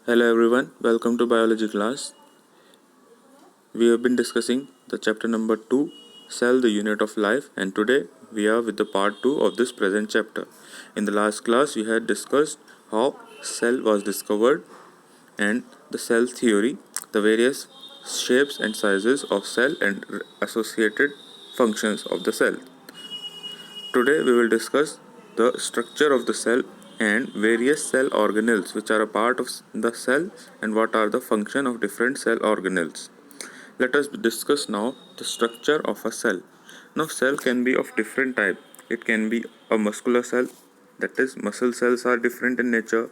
Hello everyone, welcome to biology class. We have been discussing the chapter number 2, Cell the Unit of Life, and today we are with the part 2 of this present chapter. In the last class we had discussed how cell was discovered and the cell theory, the various shapes and sizes of cell and associated functions of the cell. Today we will discuss the structure of the cell and various cell organelles which are a part of the cell and what are the function of different cell organelles. Let us discuss now the structure of a cell. Now cell can be of different type. It can be a muscular cell, that is muscle cells are different in nature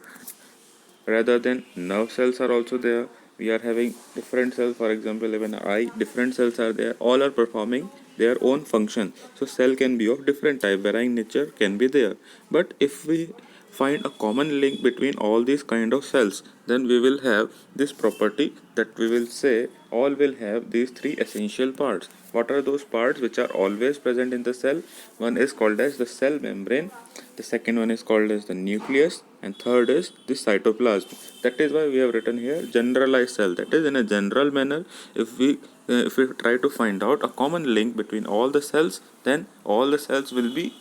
rather than nerve cells are also there. We are having different cells, for example even eye, different cells are there, all are performing their own function. So cell can be of different type, varying nature can be there. But if we find a common link between all these kind of cells, then we will have this property that we will say all will have these three essential parts. What are those parts which are always present in the cell? One is called as the cell membrane, the second one is called as the nucleus, and third is the cytoplasm. That is why we have written here generalized cell. That is, in a general manner, if we try to find out a common link between all the cells, then all the cells will be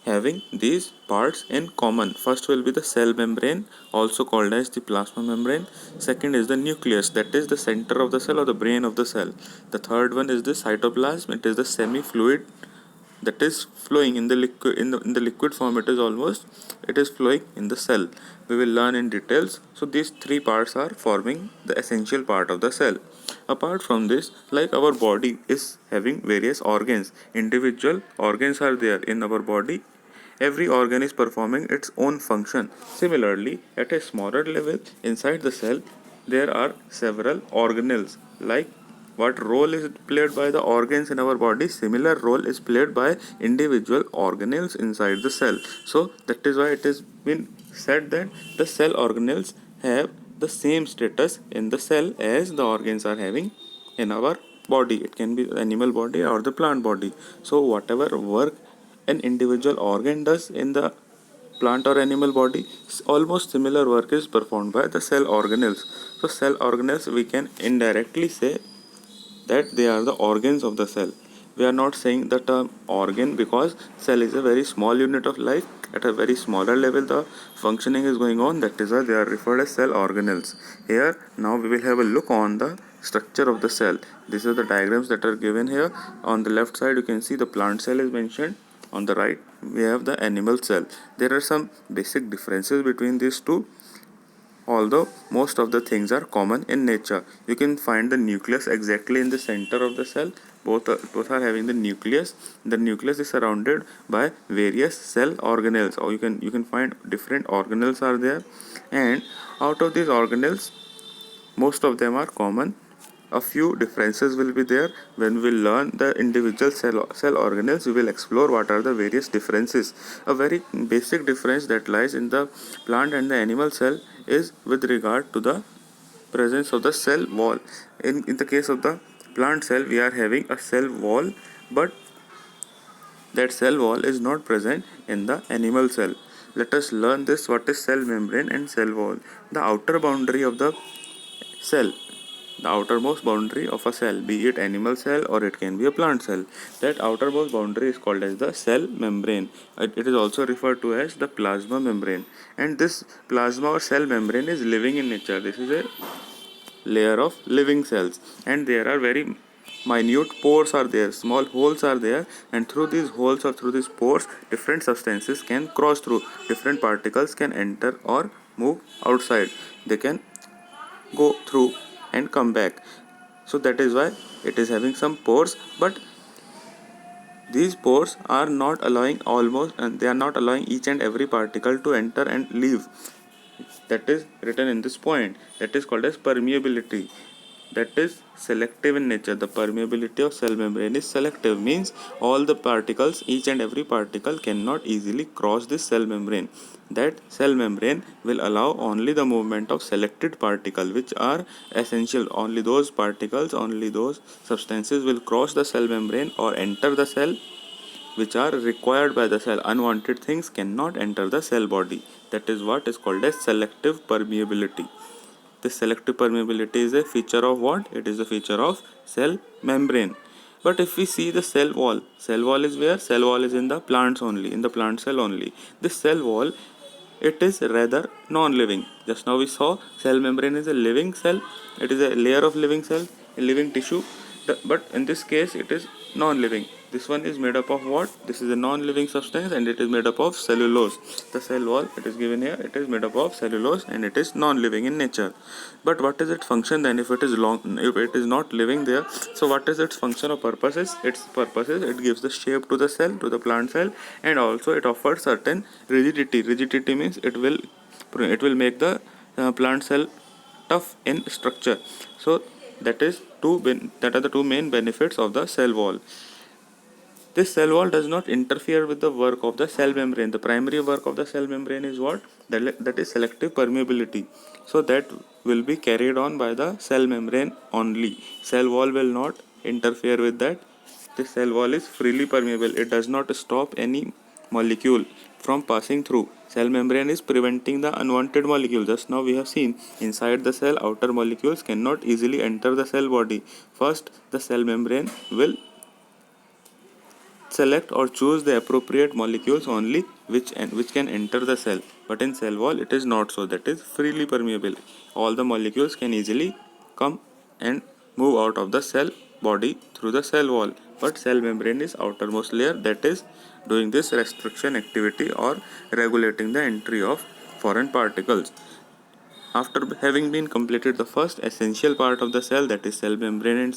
having these parts in common. First will be the cell membrane, also called as the plasma membrane. Second is the nucleus, that is the center of the cell or the brain of the cell. The third one is the cytoplasm, it is the semi-fluid that is flowing in the liquid in the liquid form. It is flowing in the cell. We will learn in details. So these three parts are forming the essential part of the cell. Apart from this, like our body is having various organs, individual organs are there in our body. Every organ is performing its own function. Similarly, at a smaller level inside the cell, there are several organelles. Like what role is played by the organs in our body, similar role is played by individual organelles inside the cell. So that is why it has been said that the cell organelles have the same status in the cell as the organs are having in our body. It can be the animal body or the plant body. So whatever work an individual organ does in the plant or animal body, almost similar work is performed by the cell organelles. So cell organelles, we can indirectly say that they are the organs of the cell. We are not saying the term organ because cell is a very small unit of life. At a very smaller level the functioning is going on, that is why they are referred as cell organelles. Here now we will have a look on the structure of the cell. These are the diagrams that are given here. On the left side you can see the plant cell is mentioned, on the right we have the animal cell. There are some basic differences between these two, although most of the things are common in nature. You can find the nucleus exactly in the center of the cell. Both are having the nucleus. The nucleus is surrounded by various cell organelles, or you can find different organelles are there, and out of these organelles most of them are common. A few differences will be there. When we learn the individual cell organelles, we will explore what are the various differences. A very basic difference that lies in the plant and the animal cell is with regard to the presence of the cell wall. In the case of the plant cell, we are having a cell wall, but that cell wall is not present in the animal cell. Let us learn this, what is cell membrane and cell wall. The outer boundary of the cell, the outermost boundary of a cell, be it animal cell or it can be a plant cell, that outermost boundary is called as the cell membrane. It is also referred to as the plasma membrane, and this plasma or cell membrane is living in nature. This is a layer of living cells, and there are very minute pores are there, small holes are there, and through these holes or through these pores different substances can cross through, different particles can enter or move outside, they can go through and come back. So that is why it is having some pores, but these pores are not allowing almost, and they are not allowing each and every particle to enter and leave. That is written in this point, that is called as permeability. That is selective in nature. The permeability of cell membrane is selective, means all the particles, each and every particle cannot easily cross this cell membrane. That cell membrane will allow only the movement of selected particles which are essential. Only those particles, only those substances will cross the cell membrane or enter the cell which are required by the cell. Unwanted things cannot enter the cell body. That is what is called as selective permeability. This selective permeability is a feature of what? It is a feature of cell membrane. But if we see the cell wall is where? Cell wall is in the plants only, in the plant cell only. This cell wall, it is rather non-living. Just now we saw cell membrane is a living cell. It is a layer of living cell, a living tissue. But in this case, it is non-living. This one is made up of what? This is a non-living substance and it is made up of cellulose. The cell wall, it is given here, it is made up of cellulose and it is non-living in nature. But what is its function then? If it is not living there, so what is its function or purposes? Its purposes, it gives the shape to the cell, to the plant cell, and also it offers certain rigidity. Rigidity means it will make the plant cell tough in structure. So that are the two main benefits of the cell wall. This cell wall does not interfere with the work of the cell membrane. The primary work of the cell membrane is what? That is selective permeability. So that will be carried on by the cell membrane only. Cell wall will not interfere with that. This cell wall is freely permeable. It does not stop any molecule from passing through. Cell membrane is preventing the unwanted molecule. Just now we have seen inside the cell, outer molecules cannot easily enter the cell body. First, the cell membrane will select or choose the appropriate molecules only which can enter the cell. But in cell wall, it is not so. That is freely permeable. All the molecules can easily come and move out of the cell body through the cell wall. But cell membrane is outermost layer that is doing this restriction activity or regulating the entry of foreign particles. After having been completed the first essential part of the cell, that is cell membrane,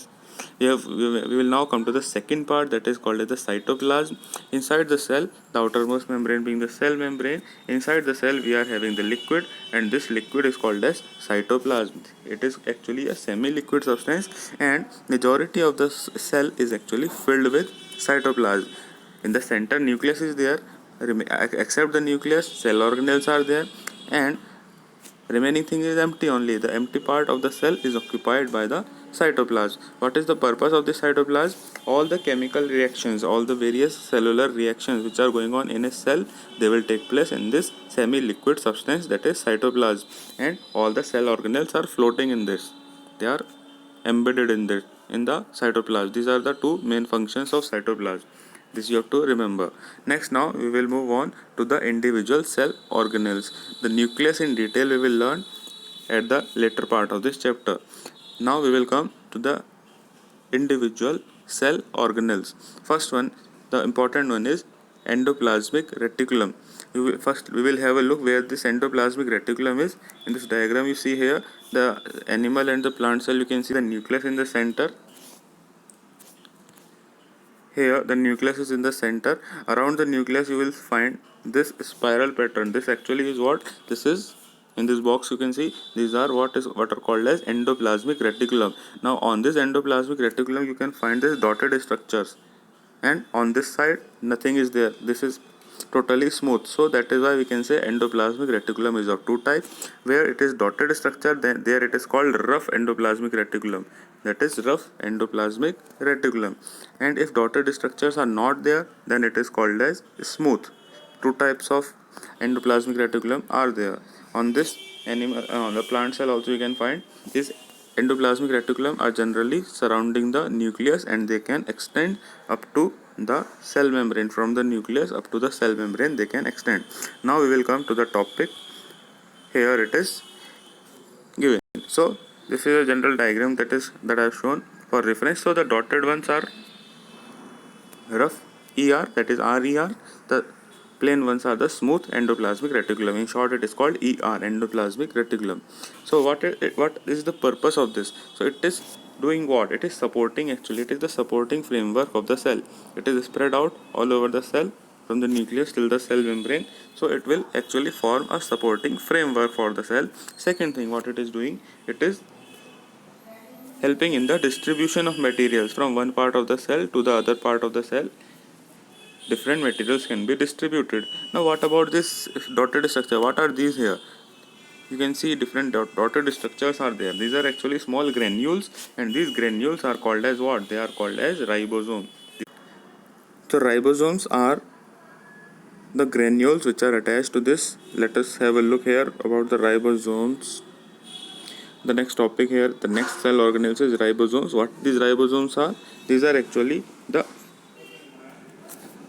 we will now come to the second part, that is called as the cytoplasm. Inside the cell, the outermost membrane being the cell membrane, inside the cell we are having the liquid, and this liquid is called as cytoplasm. It is actually a semi-liquid substance and majority of the cell is actually filled with cytoplasm. In the center, nucleus is there. Except the nucleus, cell organelles are there, and remaining thing is empty only. The empty part of the cell is occupied by the cytoplasm. What is the purpose of the cytoplasm? All the chemical reactions, all the various cellular reactions which are going on in a cell, they will take place in this semi-liquid substance, that is cytoplasm. And all the cell organelles are floating in this. They are embedded in the cytoplasm. These are the two main functions of cytoplasm. This you have to remember. Next, now we will move on to the individual cell organelles. The nucleus in detail we will learn at the later part of this chapter. Now we will come to the individual cell organelles. First one, the important one, is endoplasmic reticulum. First we will have a look where this endoplasmic reticulum is. In this diagram you see here the animal and the plant cell. You can see the nucleus in the center. Here the nucleus is in the center. Around the nucleus you will find this spiral pattern. This actually is what? This is, in this box you can see, these are what are called as endoplasmic reticulum. Now on this endoplasmic reticulum you can find this dotted structures, and on this side nothing is there. This is totally smooth. So that is why we can say endoplasmic reticulum is of two types. Where it is dotted structure, then there it is called rough endoplasmic reticulum. That is rough endoplasmic reticulum. And if dotted structures are not there, then it is called as smooth. Two types of endoplasmic reticulum are there. On this animal, the plant cell also you can find this endoplasmic reticulum are generally surrounding the nucleus, and they can extend up to the cell membrane. From the nucleus up to the cell membrane they can extend. Now we will come to the topic. Here it is given. So this is a general diagram that I have shown for reference. So the dotted ones are rough ER, that is RER. The plain ones are the smooth endoplasmic reticulum. In short, it is called ER, endoplasmic reticulum. So what is the purpose of this? So it is doing what? It is supporting, actually it is the supporting framework of the cell. It is spread out all over the cell from the nucleus till the cell membrane. So it will actually form a supporting framework for the cell. Second thing, what it is doing, it is helping in the distribution of materials from one part of the cell to the other part of the cell. Different materials can be distributed. Now what about this dotted structure? What are these here? You can see different dotted structures are there. These are actually small granules, and these granules are called as what? They are called as ribosome. So ribosomes are the granules which are attached to this. Let us have a look here about the ribosomes. the next topic here, the next cell organelles is ribosomes. What these ribosomes are? These are actually the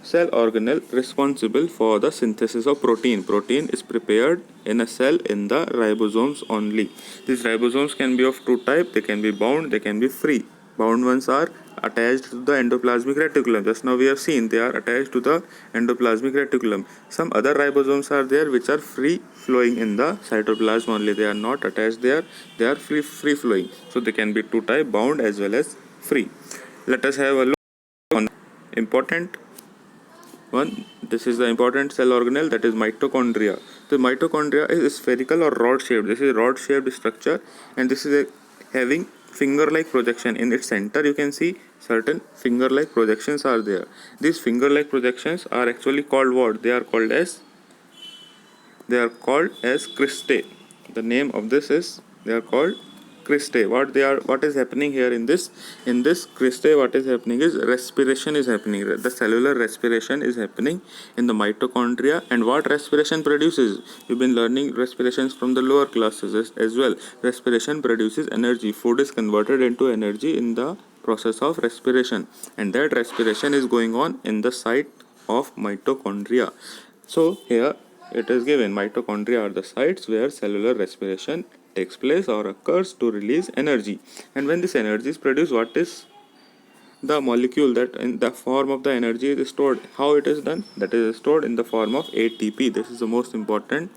cell organelle responsible for the synthesis of protein. Protein is prepared in a cell in the ribosomes only. These ribosomes can be of two types. They can be bound, they can be free. Bound ones are attached to the endoplasmic reticulum. Just now we have seen they are attached to the endoplasmic reticulum. Some other ribosomes are there which are free flowing in the cytoplasm only. They are not attached there. They are free flowing. So they can be two type, bound as well as free. Let us have a look on important one. This is the important cell organelle, that is mitochondria. The mitochondria is spherical or rod shaped. This is rod shaped structure, and this is having finger like projection. In its center you can see certain finger like projections are there. These finger like projections are actually called what? They are called as cristae. The name of this is, they are called cristae. What is happening here in this cristae? What is happening is respiration is happening. The cellular respiration is happening in the mitochondria. And what respiration produces? You've been learning respirations from the lower classes as well. Respiration produces energy. Food is converted into energy in the process of respiration, and that respiration is going on in the site of mitochondria. So here it is given, mitochondria are the sites where cellular respiration takes place or occurs to release energy. And when this energy is produced, what is the molecule that in the form of the energy is stored? How it is done? That is stored in the form of ATP. This is the most important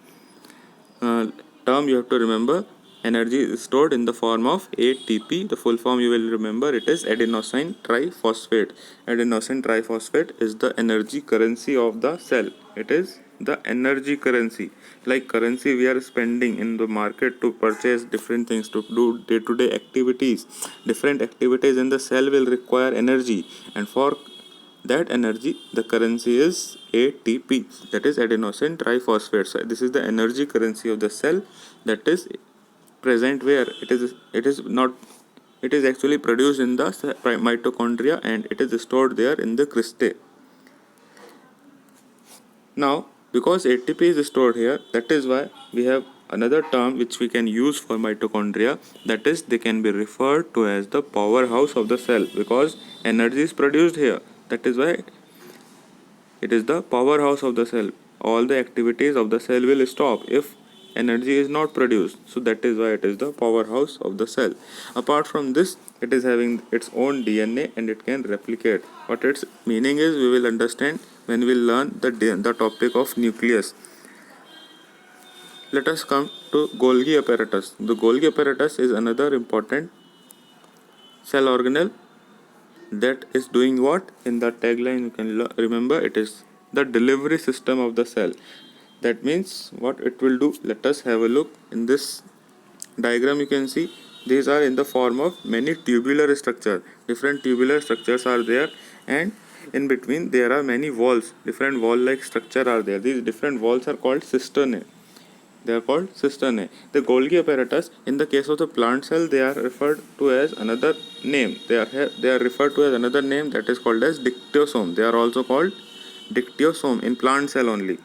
term you have to remember. Energy is stored in the form of ATP. The full form you will remember, it is adenosine triphosphate. Adenosine triphosphate is the energy currency of the cell. It is the energy currency. Like currency we are spending in the market to purchase different things, to do day-to-day activities. Different activities in the cell will require energy, and for that energy the currency is ATP, that is adenosine triphosphate. So this is the energy currency of the cell, that is present where it is actually produced in the mitochondria, and it is stored there in the cristae. Now because ATP is stored here, that is why we have another term which we can use for mitochondria, that is they can be referred to as the powerhouse of the cell, because energy is produced here. That is why it is the powerhouse of the cell. All the activities of the cell will stop if energy is not produced. So that is why it is the powerhouse of the cell. Apart from this, it is having its own DNA and it can replicate. What its meaning is, we will understand when we learn the topic of nucleus. Let us come to Golgi apparatus. The Golgi apparatus is another important cell organelle that is doing what? In the tagline you can remember, it is the delivery system of the cell. That means what it will do, let us have a look. In this diagram you can see these are in the form of many tubular structures. Different tubular structures are there, and in between there are many walls. Different wall like structure are there. These different walls are called cisternae. They are called cisternae. The Golgi apparatus, in the case of the plant cell, they are referred to as another name. They are referred to as another name, that is called as dictyosome. They are also called dictyosome in plant cell only.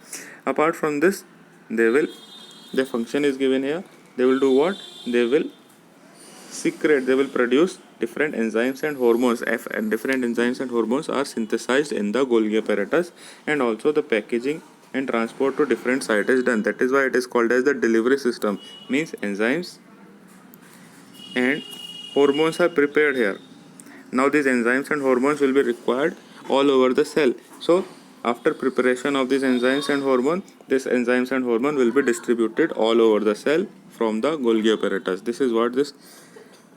Apart from this, their function is given here. They will do what? They will secrete, they will produce different enzymes and hormones. And different enzymes and hormones are synthesized in the Golgi apparatus, and also the packaging and transport to different sites is done. That is why it is called as the delivery system. Means enzymes and hormones are prepared here. Now these enzymes and hormones will be required all over the cell. So after preparation of these enzymes and hormone, this enzymes and hormone will be distributed all over the cell from the Golgi apparatus. This is what this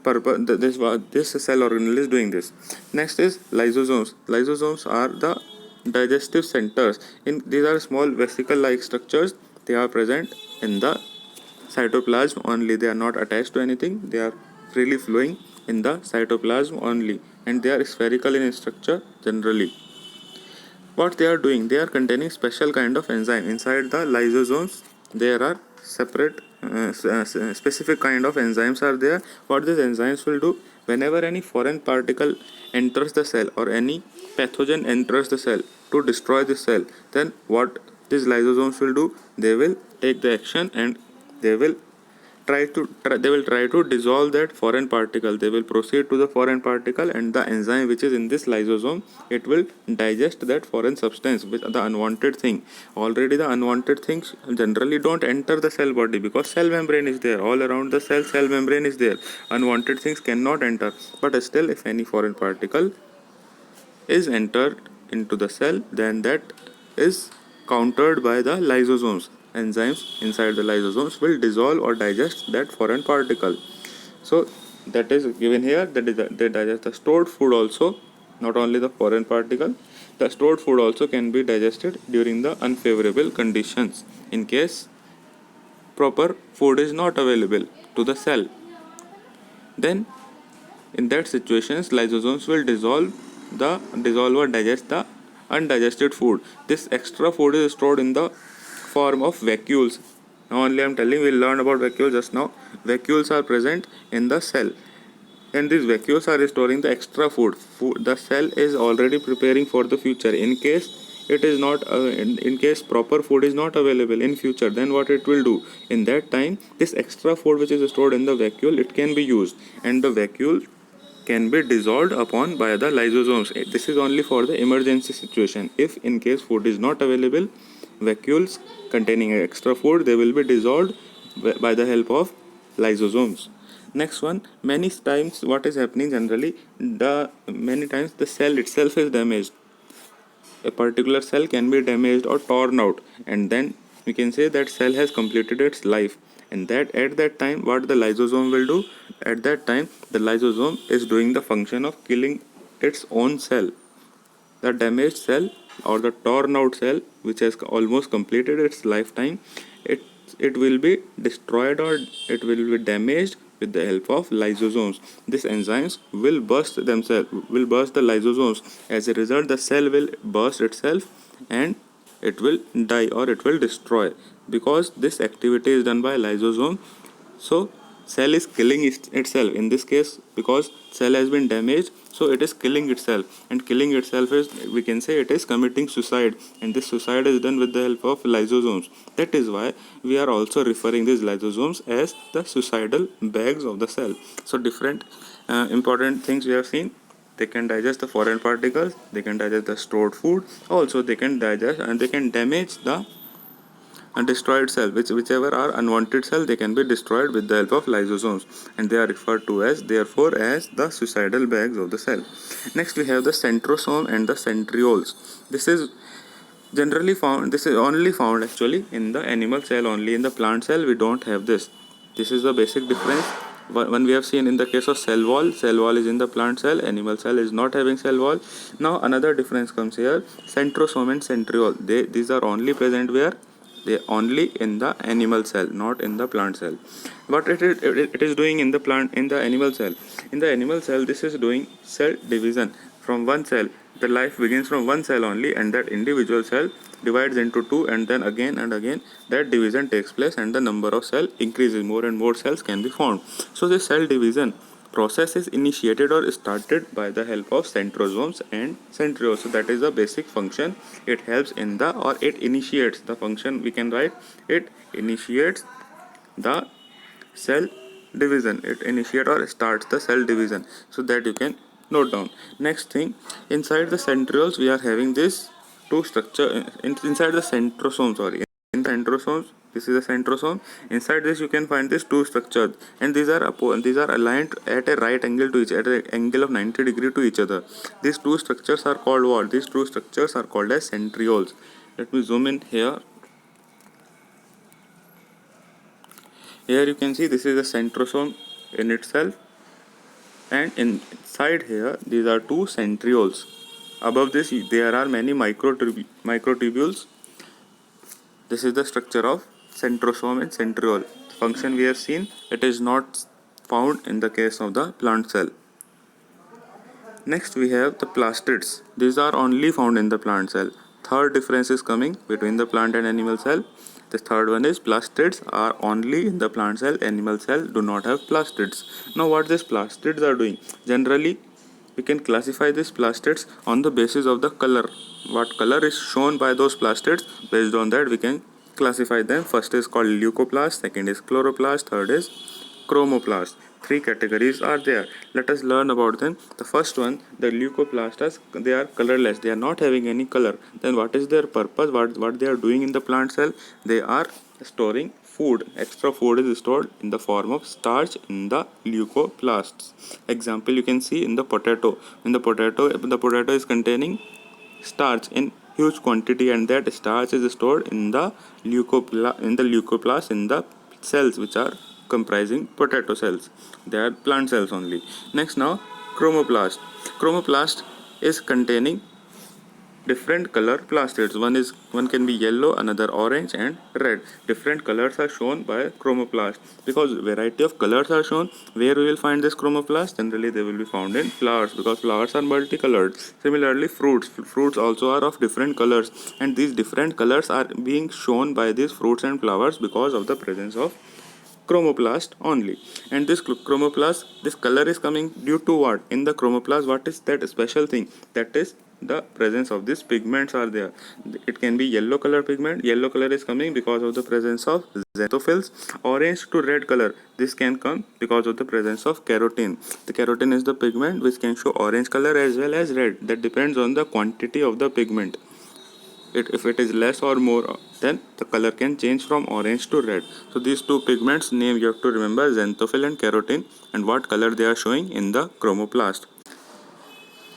cell organelle is doing this. Next is lysosomes. Lysosomes are the digestive centers. These are small vesicle like structures. They are present in the cytoplasm only. They are not attached to anything. They are freely flowing in the cytoplasm only, and they are spherical in structure generally. What they are doing, they are containing special kind of enzyme. Inside the lysosomes there are separate specific kind of enzymes are there. What these enzymes will do, whenever any foreign particle enters the cell or any pathogen enters the cell to destroy the cell, then what these lysosomes will do, they will take the action and they will they will try to dissolve that foreign particle. They will proceed to the foreign particle, and the enzyme which is in this lysosome, it will digest that foreign substance with the unwanted thing. Already the unwanted things generally don't enter the cell body because cell membrane is there all around the cell membrane is there. Unwanted things cannot enter, but still if any foreign particle is entered into the cell, then that is countered by the lysosomes. Enzymes inside the lysosomes will dissolve or digest that foreign particle. So that is given here, that is they digest the stored food also, not only the foreign particle. The stored food also can be digested during the unfavorable conditions in case proper food is not available to the cell. Then in that situations, lysosomes will dissolve or digest the undigested food. This extra food is stored in the form of vacuoles. Now only I am telling, we'll learn about vacuoles just now. Vacuoles are present in the cell, and these vacuoles are storing the extra food. The cell is already preparing for the future. In case it is not in case proper food is not available in future, then what it will do in that time, this extra food which is stored in the vacuole, it can be used, and the vacuole can be dissolved upon by the lysosomes. This is only for the emergency situation. If in case food is not available, vacuoles containing extra food, they will be dissolved by the help of lysosomes. Next one, many times what is happening generally, many times the cell itself is damaged. A particular cell can be damaged or torn out, and then we can say that cell has completed its life. And that at that time, what the lysosome will do, at that time the lysosome is doing the function of killing its own cell. The damaged cell or the torn out cell which has almost completed its lifetime, it will be destroyed or it will be damaged with the help of lysosomes. These enzymes will burst the lysosomes. As a result, the cell will burst itself and it will die or it will destroy, because this activity is done by lysosome. So cell is killing itself in this case, because cell has been damaged, so it is killing itself, and killing itself is, we can say, it is committing suicide, and this suicide is done with the help of lysosomes. That is why we are also referring these lysosomes as the suicidal bags of the cell. So different important things we have seen. They can digest the foreign particles, they can digest the stored food, also they can digest and they can damage the destroyed cell, whichever are unwanted cell, they can be destroyed with the help of lysosomes, and they are referred to as, therefore, as the suicidal bags of the cell. Next we have the centrosome and the centrioles. This is only found actually in the animal cell. Only in the plant cell we don't have this. This is the basic difference. When we have seen in the case of cell wall is in the plant cell, animal cell is not having cell wall. Now another difference comes here, centrosome and centriole. These are only present where? They only in the animal cell, not in the plant cell. What it is doing in the animal cell. In the animal cell, this is doing cell division. From one cell, the life begins from one cell only, and that individual cell divides into two, and then again and again that division takes place, and the number of cell increases. More and more cells can be formed. So this cell division process is initiated or started by the help of centrosomes and centrioles. So that is the basic function. It helps in the, or it initiates the function, we can write, it initiates the cell division. It initiates or starts the cell division, so that you can note down. Next thing, inside the centrioles we are having this two structure inside the centrosome, in the centrosomes. This is a centrosome. Inside this you can find these two structures, and these are aligned at a right angle to at an angle of 90 degree to each other. These two structures are called what? These two structures are called as centrioles. Let me zoom in here. Here you can see this is a centrosome in itself, and inside here these are two centrioles. Above this there are many microtubules. This is the structure of centrosome and centriole. The function we have seen, it is not found in the case of the plant cell. Next we have the plastids. These are only found in the plant cell. Third difference is coming between the plant and animal cell. The third one is plastids are only in the plant cell. Animal cell do not have plastids. Now what these plastids are doing? Generally we can classify these plastids on the basis of the color. What color is shown by those plastids, based on that we can classify them. First is called leucoplast, second is chloroplast, third is chromoplast. Three categories are there. Let us learn about them. The first one, the leucoplastas, they are colorless. They are not having any color. Then what is their purpose? What they are doing in the plant cell? They are storing food. Extra food is stored in the form of starch in the leucoplasts. Example you can see in the potato. In the potato is containing starch in huge quantity, and that starch is stored in the leucoplast in the cells which are comprising potato cells. They are plant cells only. Next, now chromoplast is containing different color plastids. One can be yellow, another orange and red. Different colors are shown by chromoplast. Because variety of colors are shown, where we will find this chromoplast? Generally they will be found in flowers, because flowers are multicolored. Similarly, fruits also are of different colors, and these different colors are being shown by these fruits and flowers because of the presence of chromoplast only. And this chromoplast, this color is coming due to what? In the chromoplast, what is that special thing? That is the presence of these pigments are there. It can be yellow color pigment. Yellow color is coming because of the presence of xanthophylls. Orange to red color, this can come because of the presence of carotene. The carotene is the pigment which can show orange color as well as red. That depends on the quantity of the pigment. If it is less or more, then the color can change from orange to red. So these two pigments name you have to remember, xanthophyll and carotene, and what color they are showing in the chromoplast.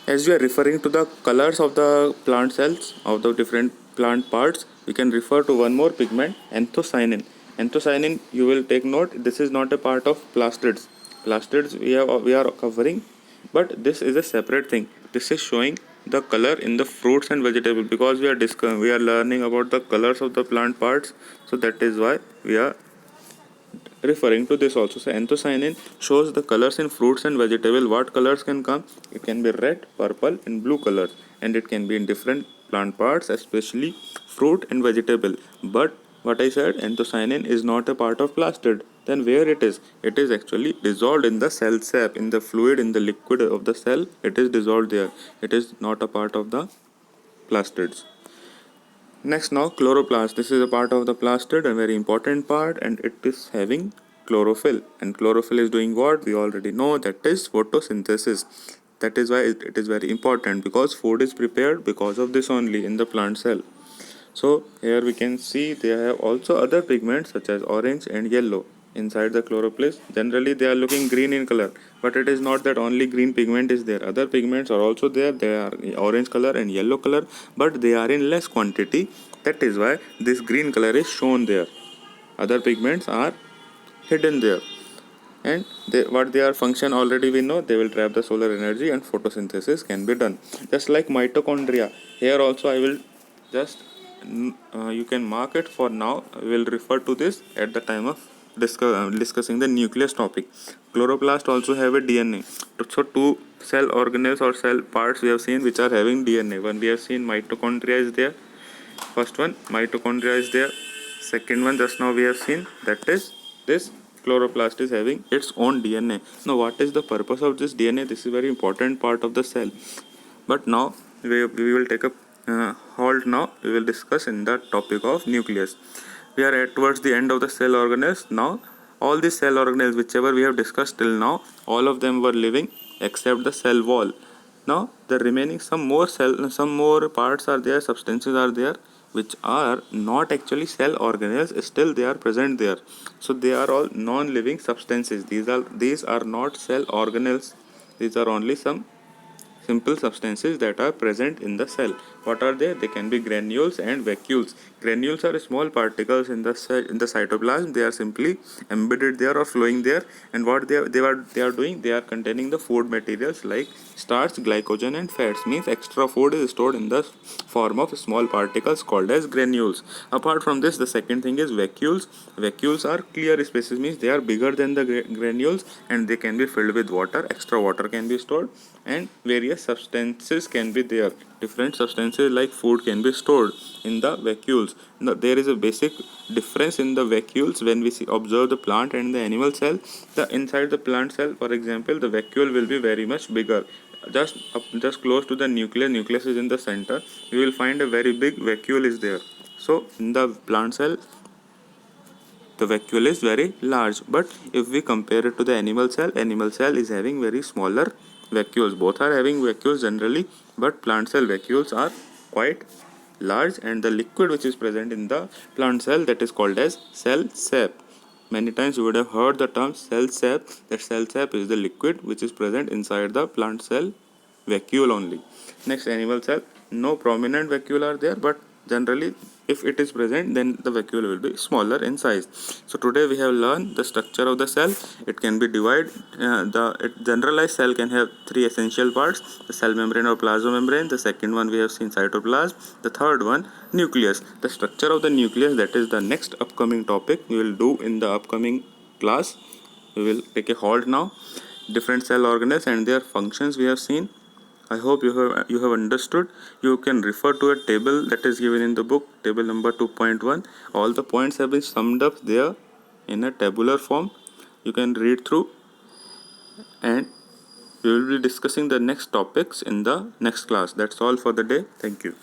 As we are referring to the colors of the plant cells of the different plant parts, we can refer to one more pigment, anthocyanin. Anthocyanin, you will take note, this is not a part of plastids. Plastids we are covering, but this is a separate thing. This is showing the color in the fruits and vegetables, because we are learning about the colors of the plant parts. So that is why we are referring to this also. So anthocyanin shows the colors in fruits and vegetable. What colors can come? It can be red, purple and blue colors, and it can be in different plant parts, especially fruit and vegetable. But what I said, anthocyanin is not a part of plastid. Then where it is? It is actually dissolved in the cell sap, in the fluid, in the liquid of the cell. It is dissolved there. It is not a part of the plastids. Next, now chloroplast. This is a part of the plastid, a very important part, and it is having chlorophyll. And chlorophyll is doing what? We already know, that is photosynthesis. That is why it is very important, because food is prepared because of this only in the plant cell. So here we can see they have also other pigments such as orange and yellow inside the chloroplast. Generally they are looking green in color, but it is not that only green pigment is there. Other pigments are also there. They are orange color and yellow color, but they are in less quantity. That is why this green color is shown there. Other pigments are hidden there, and what their function already we know. They will trap the solar energy and photosynthesis can be done. Just like mitochondria, here also I will just you can mark it for now. We will refer to this at the time of discussing the nucleus topic. Chloroplast also have a DNA. So two cell organelles or cell parts we have seen which are having DNA. One we have seen mitochondria is there. First one, mitochondria is there. Second one just now we have seen, that is this chloroplast is having its own DNA. Now what is the purpose of this DNA? This is very important part of the cell. But now we will take a halt. Now we will discuss in the topic of nucleus. We are towards the end of the cell organelles. Now all the cell organelles whichever we have discussed till now, all of them were living except the cell wall. Now the remaining some more parts are there, substances are there which are not actually cell organelles, still they are present there. So they are all non-living substances. These are not cell organelles. These are only some simple substances that are present in the cell. What are they? They can be granules and vacuoles. Granules are small particles in the cytoplasm. They are simply embedded there or flowing there, and what they are doing, they are containing the food materials like starch, glycogen and fats. Means extra food is stored in the form of small particles called as granules. Apart from this, the second thing is vacuoles. Vacuoles are clear spaces, means they are bigger than the granules, and they can be filled with water. Extra water can be stored, and various substances can be there. Different substances like food can be stored in the vacuoles. Now, there is a basic difference in the vacuoles when we observe the plant and the animal cell. The inside the plant cell, for example, the vacuole will be very much bigger. Just close to the nucleus is in the center. You will find a very big vacuole is there. So in the plant cell, the vacuole is very large, but if we compare it to the animal cell is having very smaller vacuoles. Both are having vacuoles generally, but plant cell vacuoles are quite large, and the liquid which is present in the plant cell, that is called as cell sap. Many times you would have heard the term cell sap. That cell sap is the liquid which is present inside the plant cell vacuole only. Next, animal cell, no prominent vacuole are there, but generally if it is present, then the vacuole will be smaller in size. So today we have learned the structure of the cell. It can be divided. Generalized cell can have three essential parts: the cell membrane or plasmamembrane. The second one we have seen cytoplasm. The third one nucleus. The structure of the nucleus, that is the next upcoming topic we will do in the upcoming class. We will take a halt now. Different cell organelles and their functions we have seen. I hope you have understood. You can refer to a table that is given in the book, table number 2.1. All the points have been summed up there in a tabular form. You can read through, and we will be discussing the next topics in the next class. That's all for the day. Thank you.